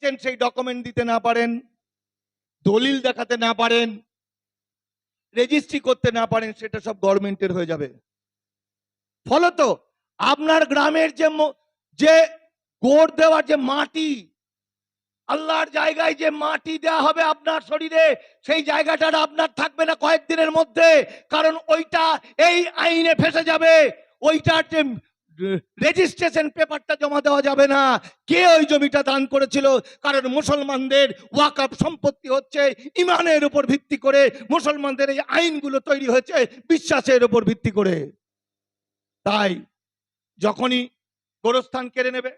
দিচ্ছেন সেই ডকুমেন্ট দিতে না পারেন, দলিল দেখাতে না পারেন, রেজিস্ট্রি করতে না পারেন, সেটা সব গভর্নমেন্টের হয়ে যাবে। ফলত আপনার গ্রামের যে গোড় দেওয়ার যে মাটি, আল্লাহর জায়গায় যে মাটি দেওয়া হবে আপনার শরীরে, সেই জায়গাটা আপনার থাকবে না কয়েকদিনের মধ্যে, কারণ ওইটা এই আইনে ফেসে যাবে। ওইটার যে রেজিস্ট্রেশন পেপারটা জমা দেওয়া যাবে না। কে ওই জমিটা দান করেছিল? কারণ মুসলমানদের ওয়াকফ সম্পত্তি হচ্ছে ইমানের উপর ভিত্তি করে। মুসলমানদের এই আইনগুলো তৈরি হয়েছে বিশ্বাসের উপর ভিত্তি করে। তাই যখনই গোরস্থান কেড়ে নেবে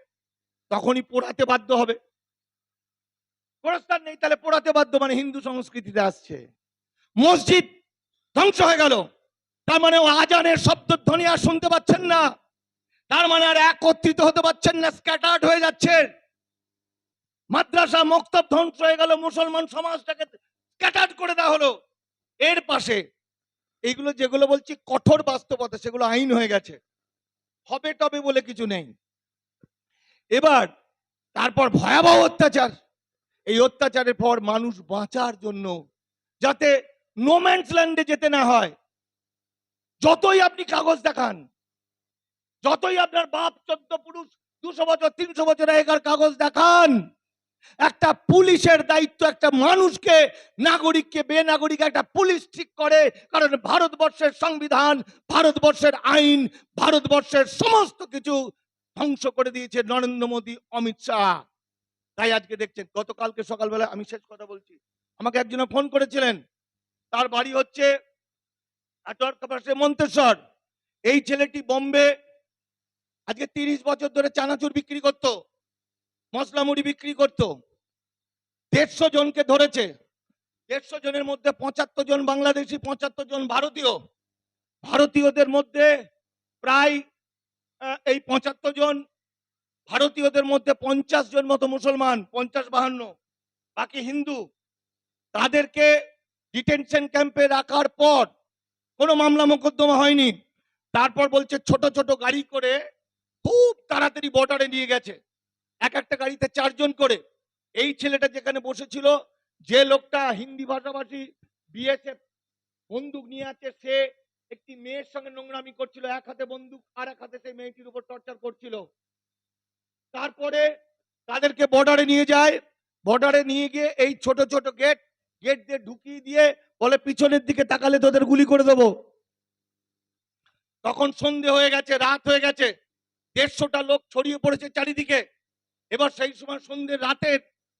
তখনই পোড়াতে বাধ্য হবে। গোরস্থান নেই তাহলে পোড়াতে বাধ্য, মানে হিন্দু সংস্কৃতিতে আসছে। মসজিদ ধ্বংস হয়ে গেল, তার মানে আজানের শব্দধ্বনি আর শুনতে পাচ্ছেন না, তার মানে আর একত্রিত হতে পারছেন না, স্ক্যাটার্ড হয়ে যাচ্ছে। মাদ্রাসা মক্তব ধ্বংস হয়ে গেল, মুসলমান সমাজটাকে স্ক্যাটার্ড করে দেওয়া হলো। এর পাশে এইগুলো যেগুলো বলছি কঠোর বাস্তবতা, সেগুলো আইন হয়ে গেছে, হবে টবে বলে কিছু নেই। এবার তারপর ভয়াবহ অত্যাচার। এই অত্যাচারের পর মানুষ বাঁচার জন্য, যাতে নোম্যান্স ল্যান্ডে যেতে না হয়, যতই আপনি কাগজ দেখান, যতই আপনার বাপ 14 পুরুষ 200 বছর 300 বছর আগেকার কাগজ দেখান, একটা পুলিশের দায়িত্ব একটা মানুষকে, নাগরিককে বেনাগরিক একটা পুলিশ ঠিক করে। কারণ ভারতবর্ষের সংবিধান, ভারতবর্ষের আইন, ভারতবর্ষের সমস্ত কিছু ধ্বংস করে দিয়েছে নরেন্দ্র মোদী, অমিত শাহ। তাই আজকে দেখছেন, গতকালকে সকালবেলা, আমি শেষ কথা বলছি, আমাকে একজন ফোন করেছিলেন, তার বাড়ি হচ্ছে মন্তেশ্বর। এই ছেলেটি বোম্বে আজকে 30 বছর ধরে চানাচুর বিক্রি করত, মশলা মুড়ি বিক্রি করত। 150 জনকে ধরেছে। 150 জনের মধ্যে 75 জন বাংলাদেশি, 75 জন ভারতীয়। ভারতীয়দের মধ্যে প্রায় এই 75 জন ভারতীয়দের মধ্যে 50 জন মতো মুসলমান, 50-52, বাকি হিন্দু। তাদেরকে ডিটেনশন ক্যাম্পে রাখার পর কোনো মামলা মোকদ্দমা হয়নি। তারপর বলছে ছোট ছোট গাড়ি করে খুব তাড়াতাড়ি বর্ডারে নিয়ে গেছে, এক একটা গাড়িতে 4 জন করে। এই ছেলেটা যেখানে বসেছিল, যে লোকটা হিন্দি ভাষাভাষী, বিএসএফ বন্দুক নিয়ে আছে, সে একটি মেয়ের সঙ্গে নোংরামি করছিল, এক হাতে বন্দুক আর এক হাতে সেই মেয়েটির উপর টর্চার করছিল। তারপরে তাদেরকে বর্ডারে নিয়ে যায়, বর্ডারে নিয়ে গিয়ে এই ছোট ছোট গেট দিয়ে ঢুকিয়ে দিয়ে বলে পিছনের দিকে তাকালে তোদের গুলি করে দেবো। তখন সন্ধে হয়ে গেছে, রাত হয়ে গেছে, 150টা লোক ছড়িয়ে পড়েছে চারিদিকে। এবার সেই সময় সন্ধ্যে রাতের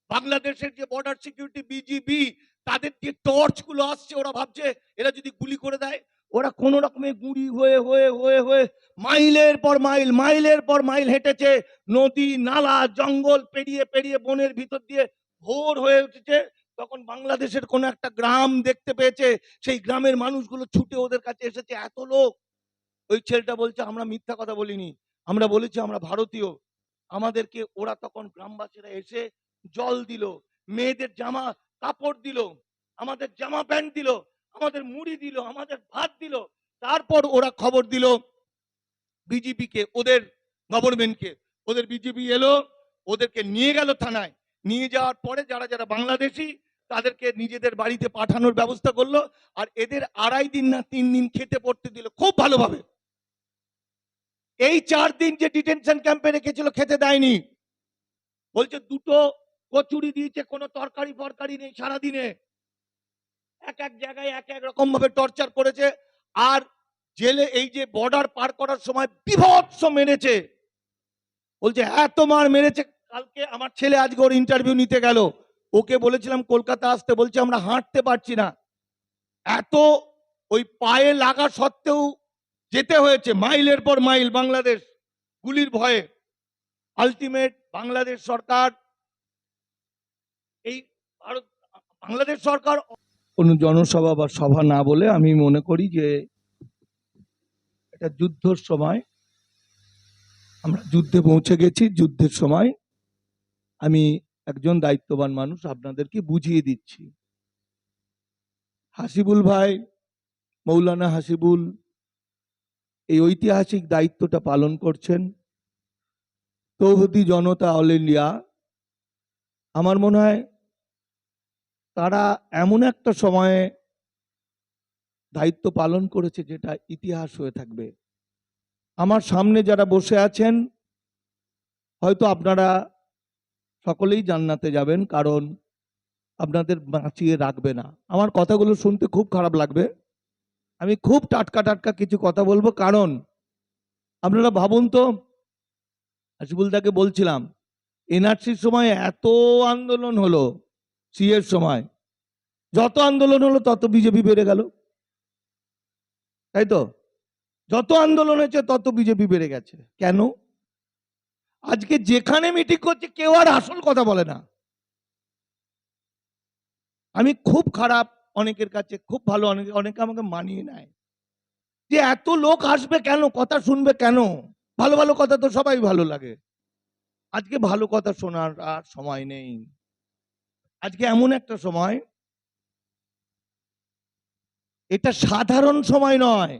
বাংলাদেশের যে বর্ডার সিকিউরিটি বিজিবি, তাদের যে টর্চ গুলো আসছে, ওরা ভাবছে এরা যদি গুলি করে দেয়, ওরা কোন রকমে গুঁড়ি হয়ে হয়ে হয়ে হয়ে মাইলের পর মাইল হেঁটেছে, নদী নালা জঙ্গল পেরিয়ে পেরিয়ে বনের ভিতর দিয়ে ভোর হয়ে উঠেছে। তখন বাংলাদেশের কোন একটা গ্রাম দেখতে পেয়েছে, সেই গ্রামের মানুষগুলো ছুটে ওদের কাছে এসেছে, এত লোক। ওই ছেলেটা বলছে আমরা মিথ্যা কথা বলিনি, আমরা বলেছি আমরা ভারতীয়। আমাদেরকে ওরা তখন গ্রামবাসীরা এসে জল দিল, মেয়েদের জামা কাপড় দিল, আমাদের জামা প্যান্ট দিল, আমাদের মুড়ি দিল, আমাদের ভাত দিল। তারপর ওরা খবর দিল বিজেপি কে, ওদের গভর্নমেন্টকে। ওদের বিজেপি এলো, ওদেরকে নিয়ে গেল থানায়। নিয়ে যাওয়ার পরে যারা যারা বাংলাদেশি তাদেরকে নিজেদের বাড়িতে পাঠানোর ব্যবস্থা করলো। আর এদের 2.5 দিন না 3 দিন খেতে পড়তে দিল খুব ভালোভাবে। এই 4 দিন যে ডিটেনশন ক্যাম্পে রেখেছিল খেতে দেয়নি, বলছে 2টো কচুরি দিয়েছে, কোনো তরকারি ফরকারি নেই সারাদিনে। এক এক জায়গায় এক এক রকম ভাবে টর্চার করেছে। আর জেলে এই যে বর্ডার পার করার সময় বিভৎস মেরেছে, বলছে এত মার মেরেছে। কালকে আমার ছেলে আজকে ওর ইন্টারভিউ নিতে গেল, ওকে বলেছিলাম কলকাতা আসতে, বলছে আমরা হাঁটতে পারছি না, এত ওই পায়ে লাগা সত্ত্বেও যেতে হয়েছে মাইলের পর মাইল বাংলাদেশ গুলির ভয়ে। আলটিমেট বাংলাদেশ সরকার, এই ভারত বাংলাদেশ সরকার কোন জনসভা বা সভা না বলে, আমি মনে করি যে এটা যুদ্ধের সময়, আমরা যুদ্ধে পৌঁছে গেছি। যুদ্ধের সময় আমি একজন দায়িত্ববান মানুষ আপনাদেরকে বুঝিয়ে দিচ্ছি। হাসিবুল ভাই, মৌলানা হাসিবুল এই ঐতিহাসিক দায়িত্বটা পালন করছেন। তৌহিদি জনতা অল ইন্ডিয়া আমার মনে হয় তারা এমন একটা সময়ে দায়িত্ব পালন করেছে যেটা ইতিহাস হয়ে থাকবে। আমার সামনে যারা বসে আছেন হয়তো আপনারা সকলেই জান্নাতে যাবেন, কারণ আপনাদের বাঁচিয়ে রাখবে না। আমার কথাগুলো শুনতে খুব খারাপ লাগবে, আমি খুব টাটকা টাটকা কিছু কথা বলবো। কারণ আপনারা ভাবুন তো, হাসিবুলদাকে বলছিলাম এনআরসির সময় এত আন্দোলন হলো, সিএর সময় যত আন্দোলন হলো তত বিজেপি বেড়ে গেল, তাই তো? যত আন্দোলন হয়েছে তত বিজেপি বেড়ে গেছে। কেন? আজকে যেখানে মিটিং করছে কেউ আর আসল কথা বলে না। আমি খুব খারাপ অনেকের কাছে, খুব ভালো অনেকে আমাকে মানিয়ে নেয় যে এত লোক আসবে কেন, কথা শুনবে কেন, ভালো ভালো কথা তো সবাই ভালো লাগে। আজকে ভালো কথা শোনার আর সময় নেই। আজকে এমন একটা সময়, এটা সাধারণ সময় নয়।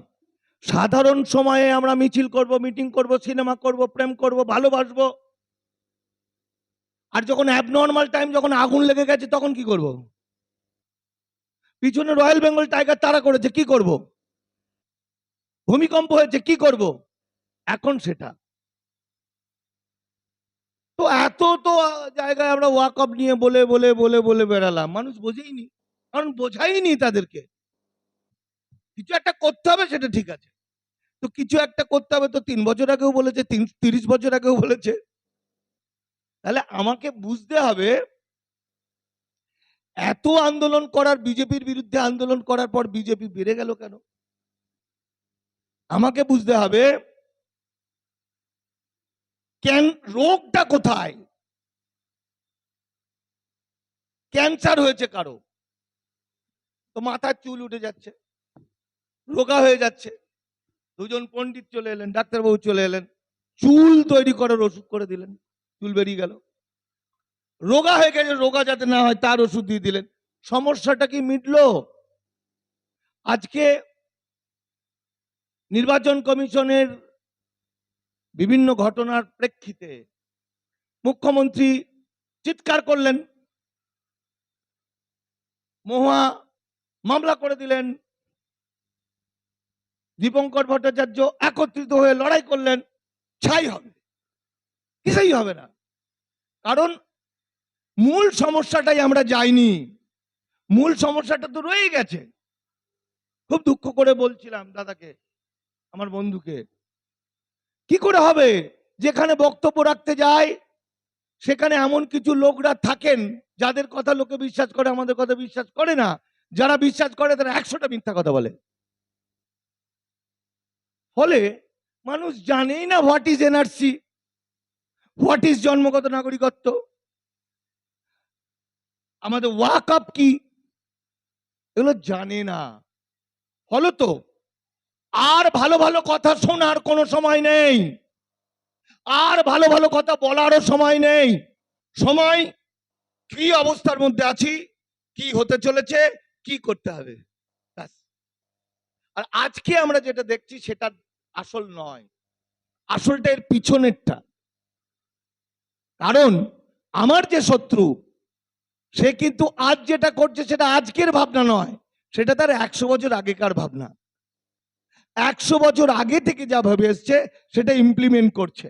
সাধারণ সময়ে আমরা মিছিল করব, মিটিং করব, সিনেমা করব, প্রেম করব, ভালোবাসবো। আর যখন অ্যাবনর্মাল টাইম, যখন আগুন লেগে গেছে, তখন কি করব? পিছনে রয়্যাল বেঙ্গল টাইগার তাড়া করেছে, কি করব? ভূমিকম্প হয়েছে, কি করব? এখন সেটা তো এত তো জায়গায় আমরা ওয়াক আপ নিয়ে বলে বলে বলে বলে বেড়ালাম, মানুষ বোঝেইনি, কারণ বোঝাইনি তাদেরকে। কিছু একটা করতে হবে, সেটা ঠিক আছে, তো কিছু একটা করতে হবে তো 3 বছর আগেও বলেছে, 30 বছর আগেও বলেছে। তাহলে আমাকে বুঝতে হবে এত আন্দোলন করার, বিজেপির বিরুদ্ধে আন্দোলন করার পর বিজেপি বেড়ে গেল কেন? আমাকে বুঝতে হবে রোগটা কোথায়। ক্যান্সার হয়েছে কারো, তো মাথার চুল উঠে যাচ্ছে, রোগা হয়ে যাচ্ছে, দুজন পণ্ডিত চলে এলেন, ডাক্তারবাবু চলে এলেন, চুল তৈরি করার ওষুধ করে দিলেন, চুল বেরিয়ে গেল। রোগা হয়ে গেছে, রোগা যাতে না হয় তার ওষুধ দিয়ে দিলেন, সমস্যাটা কি মিটলো? আজকে নির্বাচন কমিশনের বিভিন্ন ঘটনার প্রেক্ষিতে মুখ্যমন্ত্রী চিৎকার করলেন, মহুয়া মামলা করে দিলেন, দীপঙ্কর ভট্টাচার্য একত্রিত হয়ে লড়াই করলেন, ছাই হবে, কিছুই হবে না। কারণ মূল সমস্যাটাই আমরা যাইনি, মূল সমস্যাটা তো রয়েই গেছে। খুব দুঃখ করে বলছিলাম দাদাকে, আমার বন্ধুকে, কি করে হবে যেখানে বক্তব্য রাখতে যায় সেখানে এমন কিছু লোকরা থাকেন যাদের কথা লোকে বিশ্বাস করে, আমাদের কথা বিশ্বাস করে না। যারা বিশ্বাস করে তারা 100টা মিথ্যা কথা বলে। ফলে মানুষ জানেই না what is NRC, what is জন্মগত নাগরিকত্ব, আমাদের ওয়াক আপ কি, এগুলো জানে না। ফলত আর ভালো ভালো কথা শোনার কোনো সময় নেই, আর ভালো ভালো কথা বলারও সময় নেই। সময় কি অবস্থার মধ্যে আছি, কি হতে চলেছে, কি করতে হবে, আর আজকে আমরা যেটা দেখছি সেটা আসল নয়, আসলটা এর পিছনেরটা। কারণ আমার যে শত্রু সে কিন্তু আজ যেটা করছে সেটা আজকের ভাবনা নয়, সেটা তার 100 বছর আগেকার ভাবনা। 100 বছর আগে থেকে যা ভাবে এসছে সেটা ইমপ্লিমেন্ট করছে।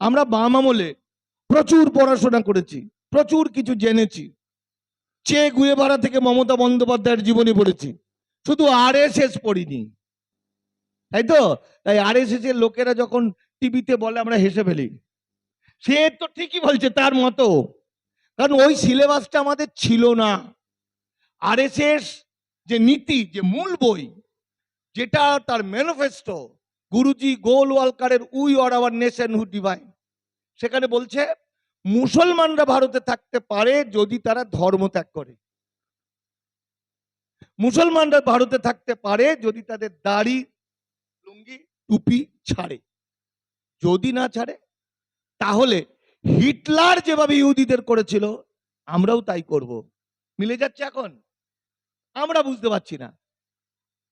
আমরা বাম আমলে প্রচুর পড়াশোনা করেছি, প্রচুর কিছু জেনেছি, চে গুয়েভারা থেকে মমতা বন্দ্যোপাধ্যায়ের জীবনী পড়েছি, শুধু আরএসএস পড়িনি, তাই তো? তাই আরএসএস এর লোকেরা যখন টিভিতে বলে আমরা হেসে ফেলি, সে তো ঠিকই বলছে তার মতো, কারণ ওই সিলেবাসটা আমাদের ছিল না। আরএসএস যে নীতি, যে মূল বই, যেটা তার ম্যানিফেস্টো, গুরুজি গোলওয়ালকারের we or our nationhood defined, সেখানে বলছে মুসলমানরা ভারতে থাকতে পারে যদি তারা ধর্ম ত্যাগ করে, মুসলমানরা ভারতে থাকতে পারে যদি তাদের দাড়ি লুঙ্গি টুপি ছাড়ে, যদি না ছাড়ে তাহলে হিটলার যেভাবে ইহুদিদের করেছিল আমরাও তাই করব। মিলে যাচ্ছে এখন? আমরা বুঝতে পারছি না,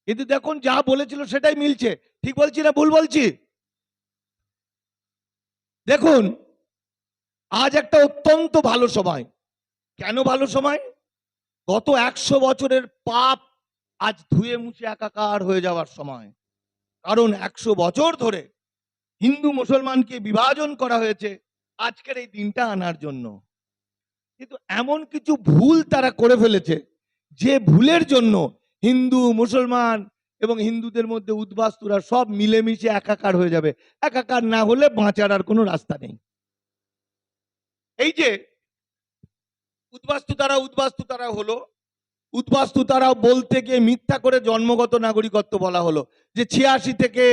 কিন্তু দেখুন যা বলেছিল সেটাই মিলছে। ঠিক বলছি না ভুল বলছি? দেখুন আজ একটা অত্যন্ত ভালো সময়, কেন ভালো সময়? গত 100 বছরের পাপ আজ ধুয়ে মুছে একাকার হয়ে যাওয়ার সময়। কারণ 100 বছর ধরে হিন্দু মুসলমানকে বিভাজন করা হয়েছে আজকের এই দিনটা আনার জন্য। কিন্তু এমন কিছু ভুল তারা করে ফেলেছে, যে ভুলের জন্য হিন্দু মুসলমান এবং হিন্দুদের মধ্যে উদ্বাস্তুরা সব মিলেমিশে একাকার হয়ে যাবে। একাকার না হলে বাঁচার আর কোনো রাস্তা নেই। এই যে উদ্বাস্তু তারা হলো, উদ্বাস্তু তারা বলতে গিয়ে মিথ্যা করে জন্মগত নাগরিকত্ব বলা হলো, যে 86 থেকে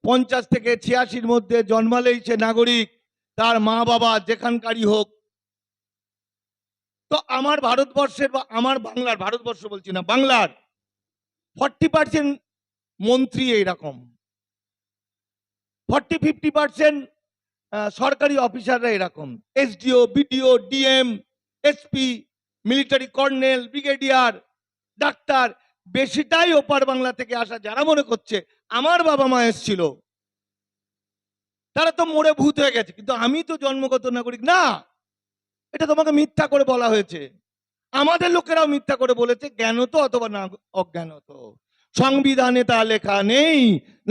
50 থেকে 86-র মধ্যে জন্মালেই সে নাগরিক, তার মা বাবা যেখানকারই হোক। তো আমার ভারতবর্ষের বা আমার বাংলার, ভারতবর্ষ বলছি না, বাংলার 40% মন্ত্রী এইরকম, 40-50% সরকারি অফিসাররা এরকম, SDO, BDO, DM, SP, military colonel, brigadier, ডাক্তার, বেশিটাই ওপার বাংলা থেকে আসা। যারা মনে করছে আমার বাবা মা এসছিল, তারা তো মরে ভূত হয়ে গেছে, কিন্তু আমি তো জন্মগত নাগরিক না। এটা তোমাকে মিথ্যা করে বলা হয়েছে। আমাদের লোকেরাও মিথ্যা করে বলেছে, জ্ঞানত অথবা না অজ্ঞানত। সংবিধানে তা লেখা নেই,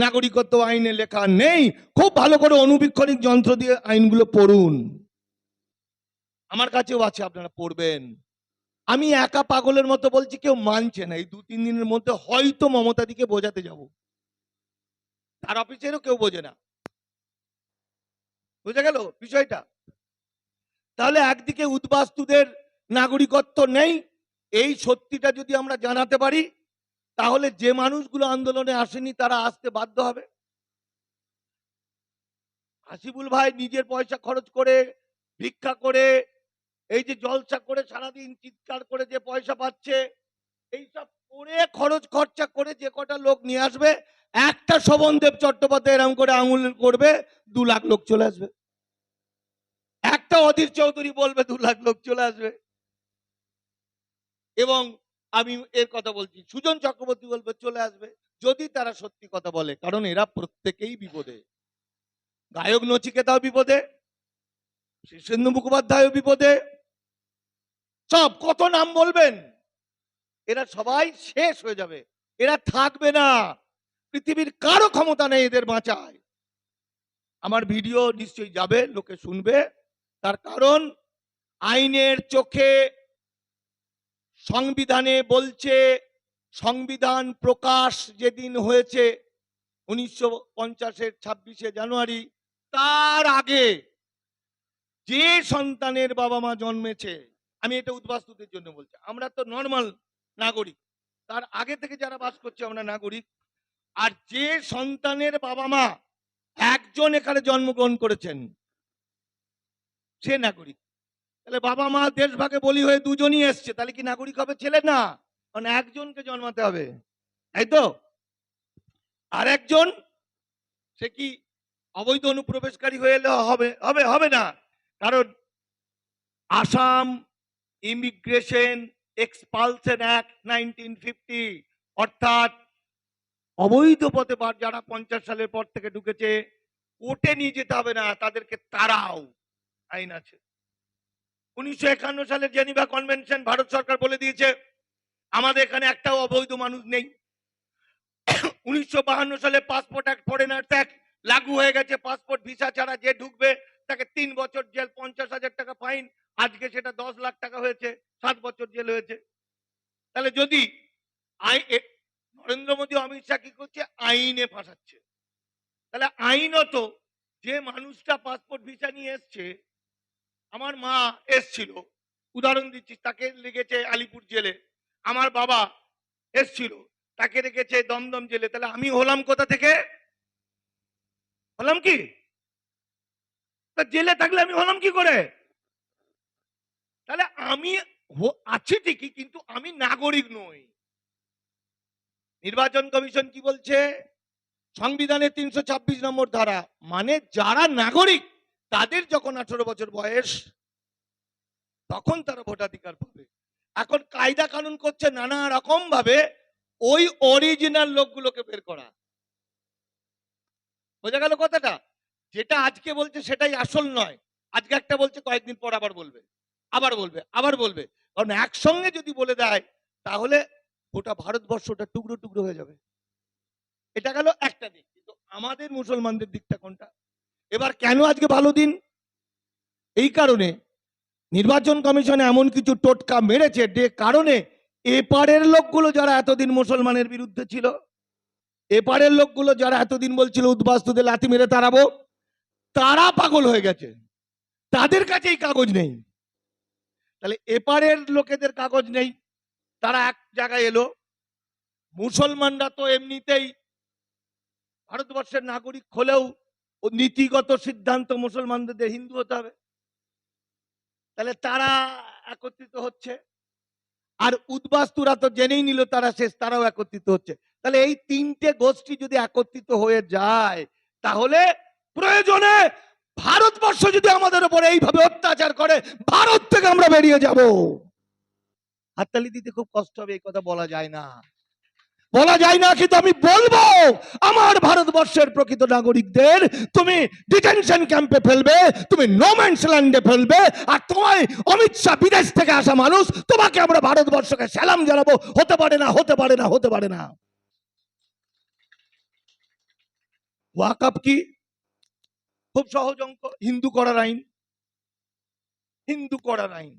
নাগরিকত্ব আইনে লেখা নেই। খুব ভালো করে অনুবীক্ষণিক যন্ত্র দিয়ে আইনগুলো পড়ুন, আমার কাছেও আছে, আপনারা পড়বেন। আমি একা পাগলের মতো বলছি, কেউ মানছে না। এই 2-3 দিনের মধ্যে হয়তো মমতাদিকে বোঝাতে যাব, তার অফিসেরও কেউ বোঝে না। বুঝে গেল বিষয়টা? তাহলে একদিকে উদ্বাস্তুদের নাগরিকত্ব নেই, এই সত্যিটা যদি আমরা জানাতে পারি, তাহলে যে মানুষগুলো আন্দোলনে আসেনি তারা আসতে বাধ্য হবে। হাসিবুল ভাই নিজের পয়সা খরচ করে, ভিক্ষা করে, এই যে জলসা করে সারাদিন চিৎকার করে যে পয়সা পাচ্ছে, এইসব করে খরচ খরচা করে যে কটা লোক নিয়ে আসবে, একটা শোভনদেব চট্টোপাধ্যায় এরকম করে আঙুল করবে, 2 লাখ লোক চলে আসবে। একটা অধীর চৌধুরী বলবে, 2 লাখ লোক চলে আসবে। এবং আমি এর কথা বলছি, সুজন চক্রবর্তী বলবে চলে আসবে, যদি তারা সত্যি কথা বলে। কারণ এরা প্রত্যেকেই বিপদে, গায়ক নচিকেতাও বিপদে, শীর্ষেন্দু মুখোপাধ্যায়ও বিপদে, সব কত নাম বলবেন, এরা সবাই শেষ হয়ে যাবে, এরা থাকবে না। পৃথিবীর কারো ক্ষমতা নেই এদের বাঁচায়। আমার ভিডিও নিশ্চয়ই যাবে, লোকে শুনবে, তার কারণ আইনের চোখে সংবিধানে বলছে, সংবিধান প্রকাশ যেদিন হয়েছে 1950-এর 26শে জানুয়ারি, তার আগে যে সন্তানের বাবা মা জন্মেছে, আমি এটা উদ্বাস্তুদের জন্য বলছি, আমরা তো নর্মাল নাগরিক, তার আগে থেকে যারা বাস করছে আমরা নাগরিক। আর যে সন্তানের বাবা মা একজন এখানে জন্মগ্রহণ করেছেন, সে নাগরিক। তাহলে বাবা মা দেশভাগে বলি হয়ে দুজনই এসছে, তাহলে কি নাগরিক হবে ছেলে? না, কারণ একজনকে জন্মাতে হবে, তাই তো? আর একজন সে কি অবৈধ অনুপ্রবেশকারী হয়ে এলে হবে? হবে হবে না। কারণ আসাম ইমিগ্রেশন এক্সপালশন অ্যাক্ট 1950, অর্থাৎ অবৈধ পথে যারা 50 সালের পর থেকে ঢুকেছে, কোর্টে নিয়ে যেতে হবে না, তাদেরকে তারাও আইন আছে। 1951 সালের জেনিভা কনভেনশন, ভারত সরকার বলে দিয়েছে আমাদের এখানে একটাও অবৈধ মানুষ নেই। 1952 সালে পাসপোর্ট অ্যাক্ট, ফরেনার্স অ্যাক্ট লাগু হয়ে গেছে। পাসপোর্ট ভিসা ছাড়া যে ঢুকবে তাকে 3 বছর জেল, 50,000 টাকা ফাইন। আজকে সেটা 10 লাখ টাকা হয়েছে, 7 বছর জেল হয়েছে। তাহলে যদি নরেন্দ্র মোদী, অমিত শাহ কি করছে? আইনে ফাঁসাচ্ছে। তাহলে আইনত যে মানুষটা পাসপোর্ট ভিসা নিয়ে এসছে, আমার মা এসছিল, উদাহরণ দিচ্ছি, তাকে লেগেছে আলিপুর জেলে। আমার বাবা এসছিল, তাকে রেখেছে দমদম জেলে। তাহলে আমি হলাম কোথা থেকে? হলাম কি? জেলে থাকলে আমি হলাম কি করে? তাহলে আমি আছি ঠিকই, কিন্তু আমি নাগরিক নই। নির্বাচন কমিশন কি বলছে? সংবিধানের 326 নম্বর ধারা, মানে যারা নাগরিক তাদের যখন 18 বছর বয়স, তখন তারা ভোটাধিকার পাবে। এখন কায়দা কানুন করছে নানা রকম ভাবে ওই অরিজিনাল লোকগুলোকে বের করা। বোঝা গেল কথাটা? যেটা আজকে বলছে সেটাই আসল নয়, আজকে একটা বলছে, কয়েকদিন পর আবার বলবে। আবার বলবে, কারণ একসঙ্গে যদি বলে দেয় তাহলে গোটা ভারতবর্ষটা টুকরো টুকরো হয়ে যাবে। এটা গেল একটা দিক। কিন্তু আমাদের মুসলমানদের দিকটা কোনটা? এবার কেন আজকে ভালো দিন? এই কারণে নির্বাচন কমিশনে এমন কিছু টোটকা মেরেছে যে কারণে এপারের লোকগুলো যারা এতদিন মুসলমানের বিরুদ্ধে ছিল, এপারের লোকগুলো যারা এতদিন বলছিল উদ্বাস্তুদের লাথি মেরে তাড়াবো, তারা পাগল হয়ে গেছে, তাদের কাছেই কাগজ নেই। তাহলে এপারের লোকেদের কাগজ নেই, তারা এক জায়গায় এলো। মুসলমানরা তো এমনিতেই ভারতবর্ষের নাগরিক হলেও নীতিগত সিদ্ধান্ত মুসলমানদের হিন্দু হতে হবে, তাহলে তারা একত্রিত হচ্ছে। আর উদ্বাস্তুরা তো জেনেই নিল তারা শেষ, তারাও একত্রিত হচ্ছে। তাহলে এই তিনটে গোষ্ঠী যদি একত্রিত হয়ে যায়, তাহলে প্রয়োজনে ভারতবর্ষ যদি আমাদের উপরে এইভাবে অত্যাচার করে, ভারত থেকে আমরা বেরিয়ে যাব। হাততালি দিতে খুব কষ্ট হবে, এই কথা বলা যায় না, কিন্তু আমি বলবো, আমার ভারতবর্ষের প্রকৃত নাগরিকদের তুমি ডিটেনশন ক্যাম্পে ফেলবে, তুমি নো ম্যানস ল্যান্ডে ফেলবে, আর তোমায় অমিত শাহ বিদেশ থেকে আসা মানুষ, তোমাকে আমরা ভারতবর্ষকে সালাম জানাবো। হতে পারে না, হতে পারে না, হতে পারে না। ওয়াকফ কি? খুব সহজ অঙ্ক, হিন্দু করার আইন, হিন্দু করার আইন।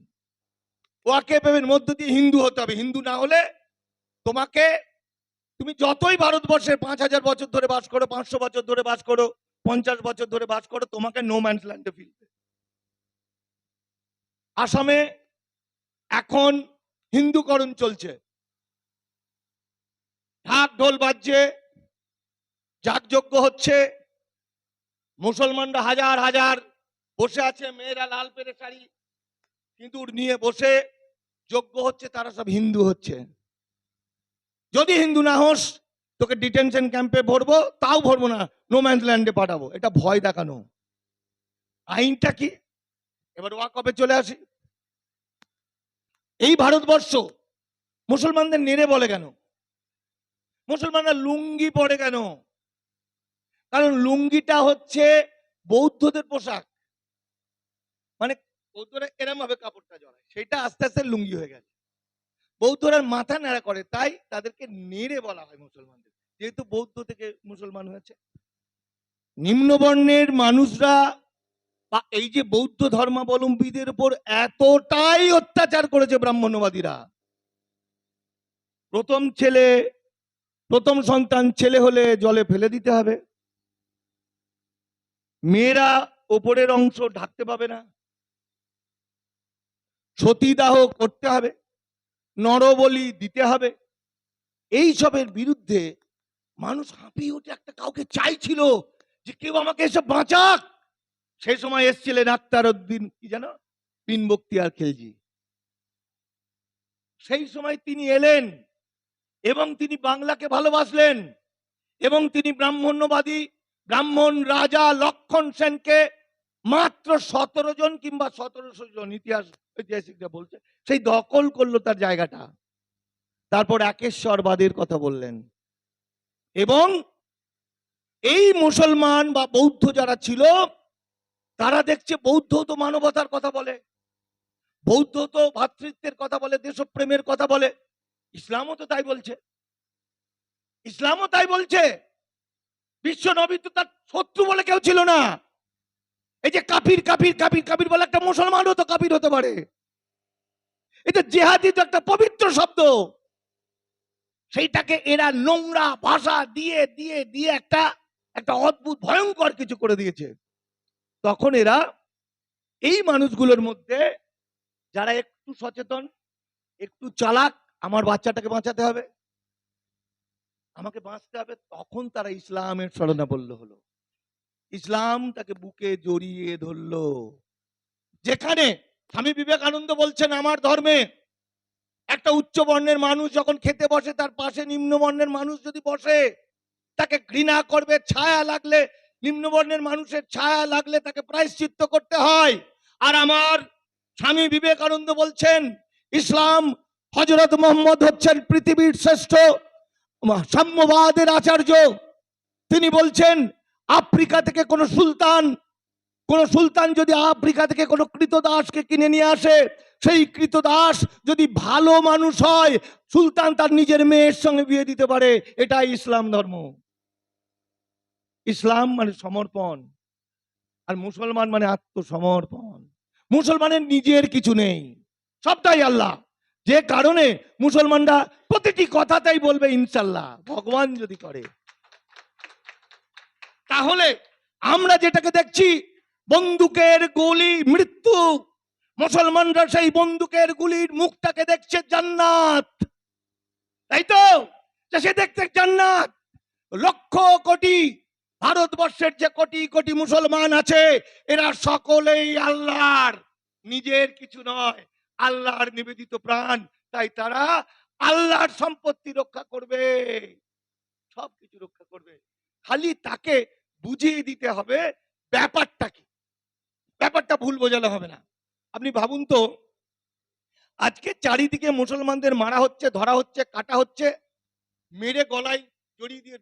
ওয়াকফের মধ্য দিয়ে হিন্দু হতে হবে। হিন্দু না হলে তোমাকে, তুমি যতই ভারতবর্ষে 5000 বছর ধরে বাস করো, 500 বছর ধরে বাস করো, 50 বছর ধরে বাস করো, তোমাকে নো ম্যানস ল্যান্ডে ফেলবে। আসামে এখন হিন্দুকরণ চলছে, ঢাক ঢোল বাজছে, যাগযজ্ঞ হচ্ছে, মুসলমানরা হাজার হাজার বসে আছে, মেয়েরা লাল পেরে শাড়ি সিঁদুর নিয়ে বসে যজ্ঞ হচ্ছে, তারা সব হিন্দু হচ্ছে। যদি হিন্দু না হোস, তোকে ডিটেনশন ক্যাম্পে ভরবো, তাও ভরবো না, নো ম্যানস ল্যান্ডে পাঠাবো। এটা ভয় দেখানো। আইনটা কি? এবার ওয়াকফে চলে আসি। এই ভারতবর্ষ মুসলমানদের নেড়ে বলে কেন? মুসলমানরা লুঙ্গি পরে কেন? কারণ লুঙ্গিটা হচ্ছে বৌদ্ধদের পোশাক, মানে বৌদ্ধরা এরম ভাবে কাপড়টা জড়ায়, সেটা আস্তে আস্তে লুঙ্গি হয়ে গেছে। বৌদ্ধরা মাথা নেড়া করে, তাই তাদেরকে নেড়ে বলা হয় মুসলমানদের, যেহেতু বৌদ্ধ থেকে মুসলমান হয়েছে। নিম্নবর্ণের মানুষরা বা এই যে বৌদ্ধ ধর্মাবলম্বীদের উপর এতটাই অত্যাচার করেছে ব্রাহ্মণ্যবাদীরা। প্রথম সন্তান ছেলে হলে জলে ফেলে দিতে হবে, মেয়েরা ওপরের অংশ ঢাকতে পাবে না, সতীদাহ করতে হবে, নরবলি দিতে হবে। এই সবের বিরুদ্ধে মানুষ হাঁপিয়ে উঠে একটা কাউকে চাইছিল যে কেউ আমাকে এসব বাঁচাক। সেই সময় এসেছিলেন আক্তার উদ্দিন, কি জানো, বিন বখতিয়ার খিলজি। সেই সময় তিনি এলেন এবং তিনি বাংলাকে ভালোবাসলেন এবং তিনি ব্রাহ্মণ্যবাদী ব্রাহ্মণ রাজা লক্ষণ সেনকে মাত্র 17 জন কিংবা 1700 জন, ঐতিহাসিকরা বলছে, সেই দখল করলো তার জায়গাটা। তারপর একেশ্বরবাদের কথা বললেন এবং এই মুসলমান বা বৌদ্ধ যারা ছিল, তারা দেখছে বৌদ্ধ তো মানবতার কথা বলে, বৌদ্ধ তো ভ্রাতৃত্বের কথা বলে, দেশপ্রেমের কথা বলে, ইসলামও তো তাই বলছে, ইসলামও তাই বলছে। বিশ্ব নবী তো তার শত্রু বলে কেউ ছিল না। এই যে কাফির কাফির কাফির কাফির বলে একটা মুসলমানও তো কাফির হতে পারে। এটা জেহাদি তো একটা পবিত্র শব্দ, সেইটাকে এরা নোংরা ভাষা দিয়ে দিয়ে দিয়ে একটা অদ্ভুত ভয়ঙ্কর কিছু করে দিয়েছে। তখন এরা এই মানুষগুলোর মধ্যে যারা একটু সচেতন, একটু চালাক, আমার বাচ্চাটাকে বাঁচাতে হবে, আমাকে বাঁচতে হবে, তখন তারা ইসলামের শরণাপন্ন হলো, ইসলাম তাকে বুকে জড়িয়ে ধরলো। যেখানে স্বামী বিবেকানন্দ বলছেন, আমার ধর্মে একটা উচ্চ বর্ণের মানুষ যখন খেতে বসে, তার পাশে নিম্ন বর্ণের মানুষ যদি বসে, তাকে ঘৃণা করবে, ছায়া লাগলে, নিম্ন বর্ণের মানুষের ছায়া লাগলে তাকে প্রায়শ্চিত্ত করতে হয়। আর আমার স্বামী বিবেকানন্দ বলছেন, ইসলাম, হযরত মুহাম্মদ হচ্ছেন পৃথিবীর শ্রেষ্ঠ সাম্যবাদের আচার্য। তিনি বলছেন, আফ্রিকা থেকে কোন সুলতান যদি আফ্রিকা থেকে কোন কৃতদাসকে কিনে নিয়ে আসে, সেই কৃতদাস যদি ভালো মানুষ হয়, সুলতান তার নিজের মেয়ের সঙ্গে বিয়ে দিতে পারে। এটাই ইসলাম ধর্ম। ইসলাম মানে সমর্পণ, আর মুসলমান মানে আত্মসমর্পণ। মুসলমানের নিজের কিছু নেই, সবটাই আল্লাহ। যে কারণে মুসলমানরা প্রতিটি কথাতেই বলবে ইনশাল্লাহ, ভগবান যদি করে। তাহলে আমরা যেটাকে দেখছি বন্দুকের গুলি মৃত্যু, মুসলমানরা সেই বন্দুকের গুলির মুখটাকে দেখছে জান্নাত, তাই তো? সে দেখতে জান্নাত। লক্ষ কোটি ভারতবর্ষের যে কোটি কোটি মুসলমান আছে, এরা সকলেই আল্লাহর, নিজের কিছু নয়, আল্লাহর নিবেদিত প্রাণ। তাই তারা আল্লাহর সম্পত্তি রক্ষা করবে, সবকিছু রক্ষা করবে। খালি তাকে বুঝিয়ে দিতে হবে ব্যাপারটা কি, ব্যাপারটা ভুল বোঝালে হবে না। আপনি ভাবুন তো, আজকে চারিদিকে মুসলমানদের মারা হচ্ছে, ধরা হচ্ছে, কাটা হচ্ছে, মেরে গলায় জড়িয়ে দিয়ে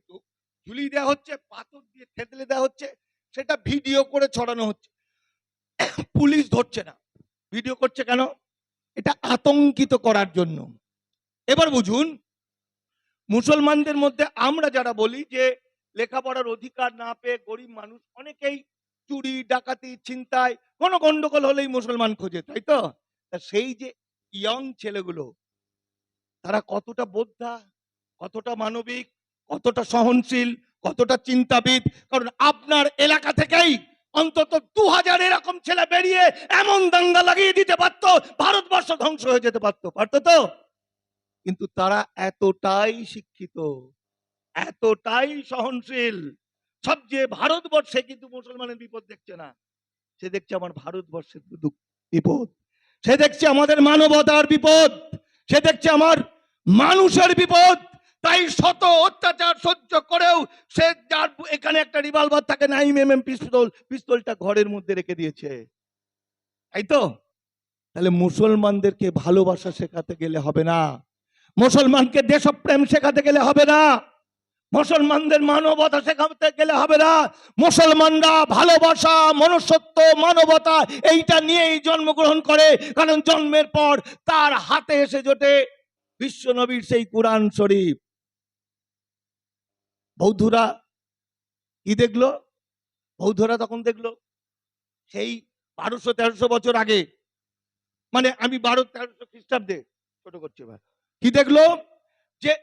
ঝুলিয়ে দেওয়া হচ্ছে, পাথর দিয়ে থেতলে দেওয়া হচ্ছে, সেটা ভিডিও করে ছড়ানো হচ্ছে। পুলিশ ধরছে না, ভিডিও করছে কেন? এটা আতঙ্কিত করার জন্য। এবার বুঝুন, মুসলমানদের মধ্যে আমরা যারা বলি যে লেখাপড়ার অধিকার না পেয়ে গরিব মানুষ, অনেকেই চুরি ডাকাতি ছিনতাই কোনো গন্ডগোল হলেই মুসলমান খোঁজে, তাই তো? সেই যে ইয়ং ছেলেগুলো, তারা কতটা বোদ্ধা, কতটা মানবিক, কতটা সহনশীল, কতটা চিন্তাবিদ। কারণ আপনার এলাকা থেকেই অন্তত 2000 এরকম ছেলে বেরিয়ে এমন দাঙ্গা লাগিয়ে দিতে পারতো, ভারতবর্ষ ধ্বংস হয়ে যেতে পারতো, পারতো তো? কিন্তু তারা এতটাই শিক্ষিত, এতটাই সহনশীল, সবচেয়ে ভারতবর্ষে কিন্তু মুসলমানের বিপদ দেখছে না, সে দেখছে আমার ভারতবর্ষের বিপদ, সে দেখছে আমাদের মানবতার বিপদ, সে দেখছে আমার মানুষের বিপদ। তাই শত অত্যাচার সহ্য করেও সে, যার এখানে একটা রিভলভার থাকে 9mm পিস্তলটা ঘরের মধ্যে রেখে দিয়েছে, তাই তো? তাহলে মুসলমানদেরকে ভালোবাসা শেখাতে গেলে হবে না, মুসলমানকে দেশপ্রেম শেখাতে গেলে হবে না, মুসলমানদের মানবতা শেখাতে গেলে হবে না। মুসলমানরা ভালোবাসা, মনুষ্যত্ব, মানবতা এইটা নিয়েই জন্মগ্রহণ করে। কারণ জন্মের পর তার হাতে এসে জোটে বিশ্ব নবীর সেই কুরআন শরীফ। বৌদ্ধরা কি দেখলো? বৌদ্ধরা তখন দেখলো সেই 1200-1300 বছর আগে, মানে আমি 1200-1300 খ্রিস্টাব্দে ছোট করছি, কি দেখলো? যে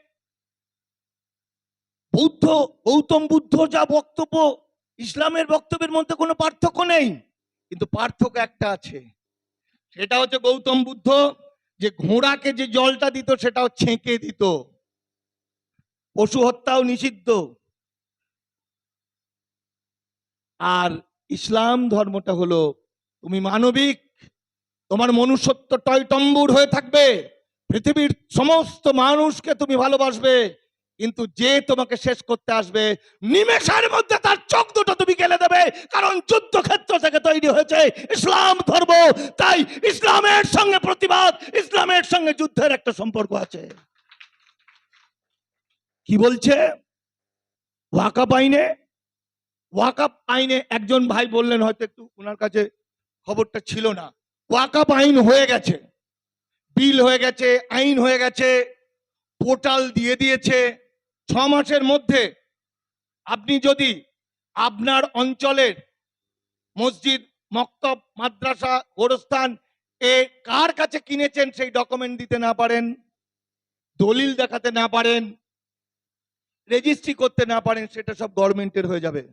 গৌতম বুদ্ধ যা বক্তব্য, ইসলামের বক্তব্যের মধ্যে কোনো পার্থক্য নেই, কিন্তু পার্থক্য একটা আছে, সেটা হচ্ছে গৌতম বুদ্ধ যে ঘোড়াকে যে জলটা দিত সেটাও ছেঁকে দিত, পশু হত্যাও নিষিদ্ধ। আর ইসলাম ধর্মটা হলো তুমি মানবিক, তোমার মনুষ্যত্ব টয়টম্বুর হয়ে থাকবে, পৃথিবীর সমস্ত মানুষকে তুমি ভালোবাসবে, কিন্তু যে তোমাকে শেষ করতে আসবে নিমেষের মধ্যে তার চোখ দুটো তুমি গেলে দেবে। কারণ যুদ্ধক্ষেত্র থেকে তৈরি হয়েছে ইসলাম ধর্ম, তাই ইসলামের সঙ্গে প্রতিবাদ, ইসলামের সঙ্গে যুদ্ধের একটা সম্পর্ক আছে। কি বলছে ওয়াকাফ আইনে একজন ভাই বললেন, হয়তো একটু ওনার কাছে খবরটা ছিল না, ওয়াকাফ আইন হয়ে গেছে, বিল হয়ে গেছে, আইন হয়ে গেছে, পোর্টাল দিয়ে দিয়েছে। 6 মাসের মধ্যে আপনি যদি আপনার অঞ্চলের মসজিদ, মক্তব, মাদ্রাসা, গোরস্থান এ কার কাছে কিনেছেন সেই ডকুমেন্ট দিতে না পারেন, দলিল দেখাতে না পারেন, রেজিস্ট্রি করতে না পারেন, সেটা সব গভর্নমেন্টের হয়ে যাবে।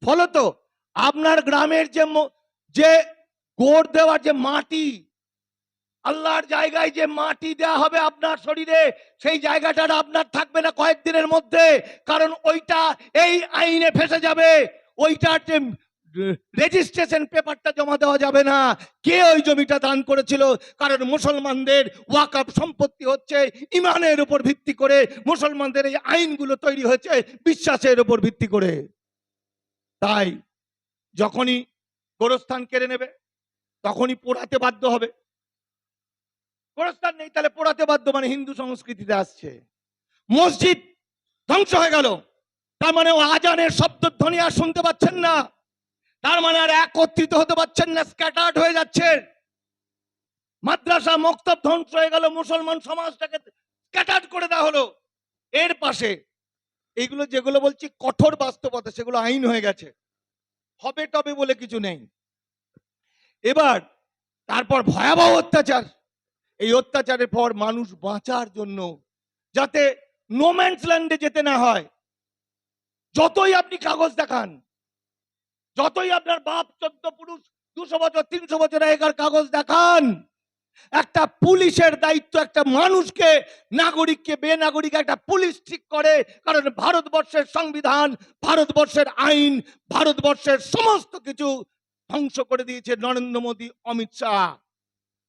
ফলত আপনার গ্রামের যে গোড় দেওয়ার যে মাটি, আল্লাহর জায়গায় যে মাটি দেওয়া হবে আপনার শরীরে, সেই জায়গাটা আপনার থাকবে না কয়েকদিনের মধ্যে, কারণ ওইটা এই আইনে ফেসে যাবে। ওইটার যে রেজিস্ট্রেশন পেপারটা জমা দেওয়া যাবে না, কে ওই জমিটা দান করেছিল। কারণ মুসলমানদের ওয়াকফ সম্পত্তি হচ্ছে ইমানের উপর ভিত্তি করে, মুসলমানদের এই আইনগুলো তৈরি হয়েছে বিশ্বাসের উপর ভিত্তি করে। তাই যখনই গোরস্থান কেড়ে নেবে তখনই পোড়াতে বাধ্য হবে। গোরস্থান নেই তাহলে পোড়াতে বাধ্য, মানে হিন্দু সংস্কৃতিতে আসছে। মসজিদ ধ্বংস হয়ে গেল, তার মানে আজানের শব্দধ্বনি আর শুনতে পাচ্ছেন না, তার মানে আর একত্রিত হতে পারছেন না, স্ক্যাটার্ড হয়ে যাচ্ছে। মাদ্রাসা মক্তব ধ্বংস হয়ে গেল, মুসলমান সমাজটাকে স্ক্যাটার্ড করে দেওয়া হলো। এর পাশে এইগুলো যেগুলো বলছি কঠোর বাস্তবতা, সেগুলো আইন হয়ে গেছে, হবে টবে বলে কিছু নেই। এবার তারপর ভয়াবহ অত্যাচার। এই অত্যাচারের পর মানুষ বাঁচার জন্য, যাতে নোম্যান্স ল্যান্ডে যেতে না হয়, যতই আপনি কাগজ দেখান, যতই আপনার বাপ 14 পুরুষ 200 বছর 300 বছর আগেকার কাগজ দেখান, একটা পুলিশের দায়িত্ব একটা মানুষকে, নাগরিককে বেনাগরিক একটা পুলিশ ঠিক করে। কারণ ভারতবর্ষের সংবিধান, ভারতবর্ষের আইন, ভারতবর্ষের সমস্ত কিছু ধ্বংস করে দিয়েছে নরেন্দ্র মোদী, অমিত শাহ।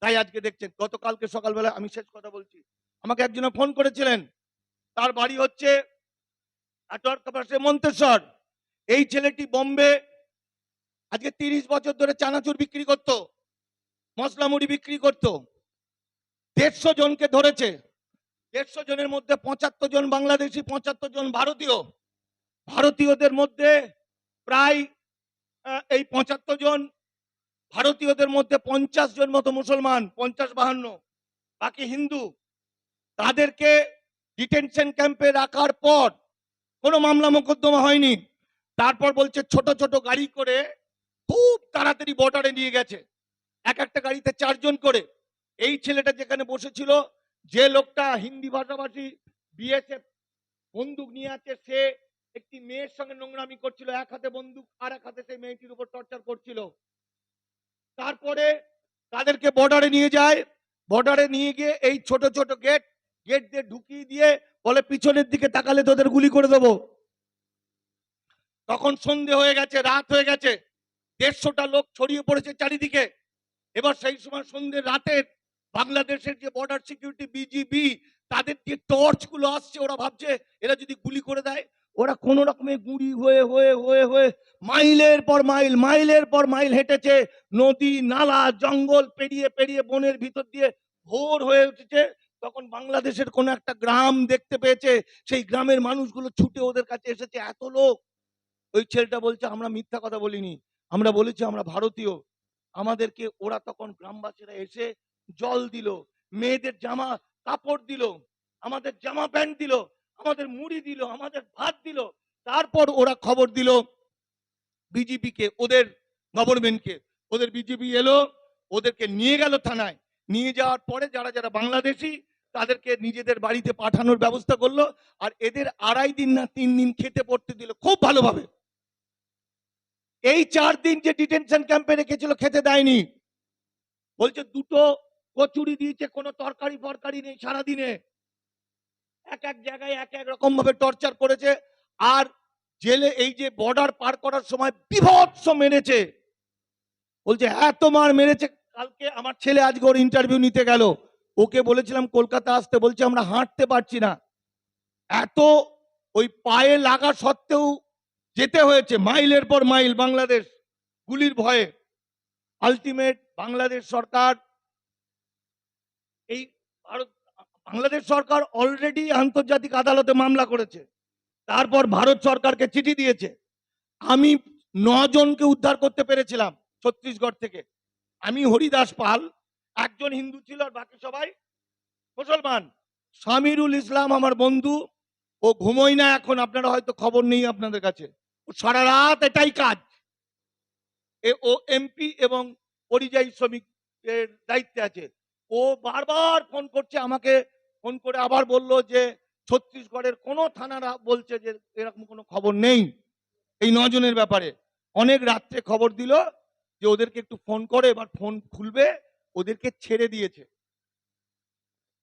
তাই আজকে দেখছেন, গতকালকে সকালবেলা, আমি শেষ কথা বলছি, আমাকে একজন ফোন করেছিলেন, তার বাড়ি হচ্ছে মন্তেশ্বর। এই ছেলেটি বোম্বে আজকে 30 বছর ধরে চানাচুর বিক্রি করত, মশলা মুড়ি বিক্রি করত। 150 জনকে ধরেছে। 150 জনের মধ্যে 75 জন বাংলাদেশি, 75 জন ভারতীয়। ভারতীয়দের মধ্যে প্রায় এই 75 জন ভারতীয়দের মধ্যে 50 জন মতো মুসলমান, 50-52, বাকি হিন্দু। তাদেরকে ডিটেনশন ক্যাম্পে রাখার পর কোনো মামলা মোকদ্দমা হয়নি। তারপর বলছে ছোট ছোট গাড়ি করে খুব তাড়াতাড়ি বর্ডারে নিয়ে গেছে, এক একটা গাড়িতে 4 জন করে। এই ছেলেটা যেখানে বসেছিল, যে লোকটা হিন্দি ভাষাভাষী, বিএসএফ বন্দুক নিয়ে আছে, সে একটি মেয়ের সঙ্গে নোংরামি করছিল, এক হাতে বন্দুক আর এক হাতে সেই মেয়েটির উপর টর্চার করছিল। তারপরে তাদেরকে বর্ডারে নিয়ে যায়। বর্ডারে নিয়ে গিয়ে এই ছোট ছোট গেট দিয়ে ঢুকিয়ে দিয়ে বলে পিছনের দিকে তাকালে তোদের গুলি করে দেবো। তখন সন্ধে হয়ে গেছে, রাত হয়ে গেছে, 150টা লোক ছড়িয়ে পড়েছে চারিদিকে। এবার সেই সময় সন্ধে রাতে বাংলাদেশের যে বর্ডার সিকিউরিটি বিজিবি, তাদের যে টর্চ গুলো আসছে, ওরা ভাবছে এরা যদি গুলি করে দেয়, ওরা কোন রকমে গুড়ি হয়ে হয়ে হয়ে হয়ে মাইলের পর মাইল, মাইলের পর মাইল হেঁটেছে, নদী নালা জঙ্গল পেরিয়ে পেরিয়ে বনের ভিতর দিয়ে ভোর হয়ে উঠেছে। তখন বাংলাদেশের কোন একটা গ্রাম দেখতে পেয়েছে, সেই গ্রামের মানুষগুলো ছুটে ওদের কাছে এসেছে, এত লোক। ওই ছেলেটা বলছে আমরা মিথ্যা কথা বলিনি, আমরা বলেছি আমরা ভারতীয়। আমাদেরকে ওরা তখন গ্রামবাসীরা এসে জল দিল, মেয়েদের জামা কাপড় দিল, আমাদের জামা প্যান্ট দিল, আমাদের মুড়ি দিল, আমাদের ভাত দিল। তারপর ওরা খবর দিল বিজেপি কে, ওদের গভর্নমেন্টকে। ওদের বিজেপি এলো, ওদেরকে নিয়ে গেল থানায়। নিয়ে যাওয়ার পরে যারা যারা বাংলাদেশি, তাদেরকে নিজেদের বাড়িতে পাঠানোর ব্যবস্থা করলো। আর এদের 2.5 দিন না 3 দিন খেতে পড়তে দিল খুব ভালোভাবে। এই 4 দিন যে ডিটেনশন ক্যাম্পে রেখেছিল, খেতে দেয়নি। বলছে 2টো কচুরি দিয়েছে, কোনো তরকারি ফরকারি নেই সারাদিনে। এক এক জায়গায় এক এক রকম ভাবে টর্চার করেছে। আর জেলে এই যে বর্ডার পার করার সময় বিভৎস মেরেছে, বলছে এত মার মেরেছে। কালকে আমার ছেলে আজকে ওর ইন্টারভিউ নিতে গেল, ওকে বলেছিলাম কলকাতা আসতে, বলছে আমরা হাঁটতে পারছি না। এত ওই পায়ে লাগা সত্ত্বেও যেতে হয়েছে মাইলের পর মাইল, বাংলাদেশ গুলির ভয়ে। আলটিমেট বাংলাদেশ সরকার, এই ভারত, বাংলাদেশ সরকার অলরেডি আন্তর্জাতিক আদালতে মামলা করেছে। তারপর ভারত সরকারকে চিঠি দিয়েছে। আমি 9 জনকে উদ্ধার করতে পেরেছিলাম ছত্তিশগড় থেকে। আমি হরিদাস পাল, একজন হিন্দু ছিল, আর বাকি সবাই মুসলমান। সামিরুল ইসলাম আমার বন্ধু, ও ঘুমোয় না এখন, আপনারা হয়তো খবর নেই আপনাদের কাছে, ও সারা রাত এটাই কাজ। ও এমপি এবং পরিযায়ী শ্রমিকের দায়িত্বে আছে। ও বারবার ফোন করছে আমাকে, ফোন করে আবার বলল যে ছত্তিশগড়ের কোন থানারা বলছে যে এরকম কোনো খবর নেই এই 9 জনের ব্যাপারে। অনেক রাত্রে খবর দিল যে ওদেরকে একটু ফোন করে, এবার ফোন খুলবে, ওদেরকে ছেড়ে দিয়েছে।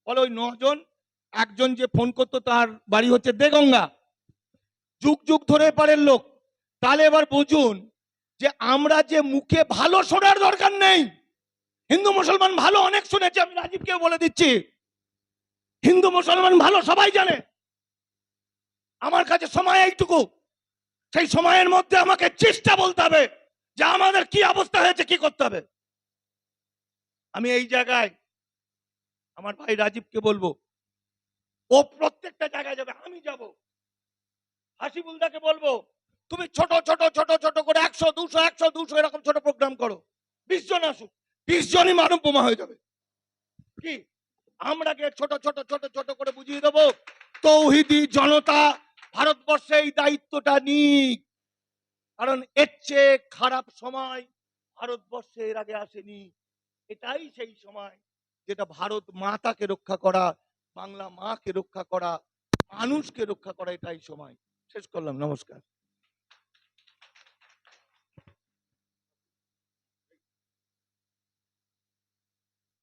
বলে ওই 9 জন, একজন যে ফোন করতো তার বাড়ি হচ্ছে দেগঙ্গা, যুগ যুগ ধরে পারের লোক। তাহলে এবার বুঝুন যে আমরা যে মুখে ভালো শোনার দরকার নেই, হিন্দু মুসলমান ভালো অনেক শুনেছি, আমি রাজীবকেও বলে দিচ্ছি, হিন্দু মুসলমান ভালো সবাই জানে। আমার কাছে সময় এইটুকু, সেই সময়ের মধ্যে আমাকে চেষ্টা বলতে হবে যে আমাদের কি অবস্থা হয়েছে, কি করতে হবে। আমি এই জায়গায় আমার ভাই রাজীবকে বলবো, ও প্রত্যেকটা জায়গায় যাবে, আমি যাব। হাসিবুলদাকে বলবো তুমি ছোট ছোট ছোট ছোট করে 100 200 100 200 এরকম ছোট প্রোগ্রাম করো, 20 জন আসুক, 20 জনই মানব বোমা হয়ে যাবে। কি আমরাকে ছোট ছোট ছোট ছোট করে বুঝিয়ে দেবো? তৌহিদি জনতা ভারতবর্ষে এই দায়িত্বটা নিক, কারণ এর চেয়ে খারাপ সময় ভারতবর্ষে এর আগে আসেনি। এটাই সেই সময় যেটা ভারত মাতাকে রক্ষা করা, বাংলা মাকে রক্ষা করা, মানুষকে রক্ষা করা, এটাই সময়। শেষ করলাম, নমস্কার।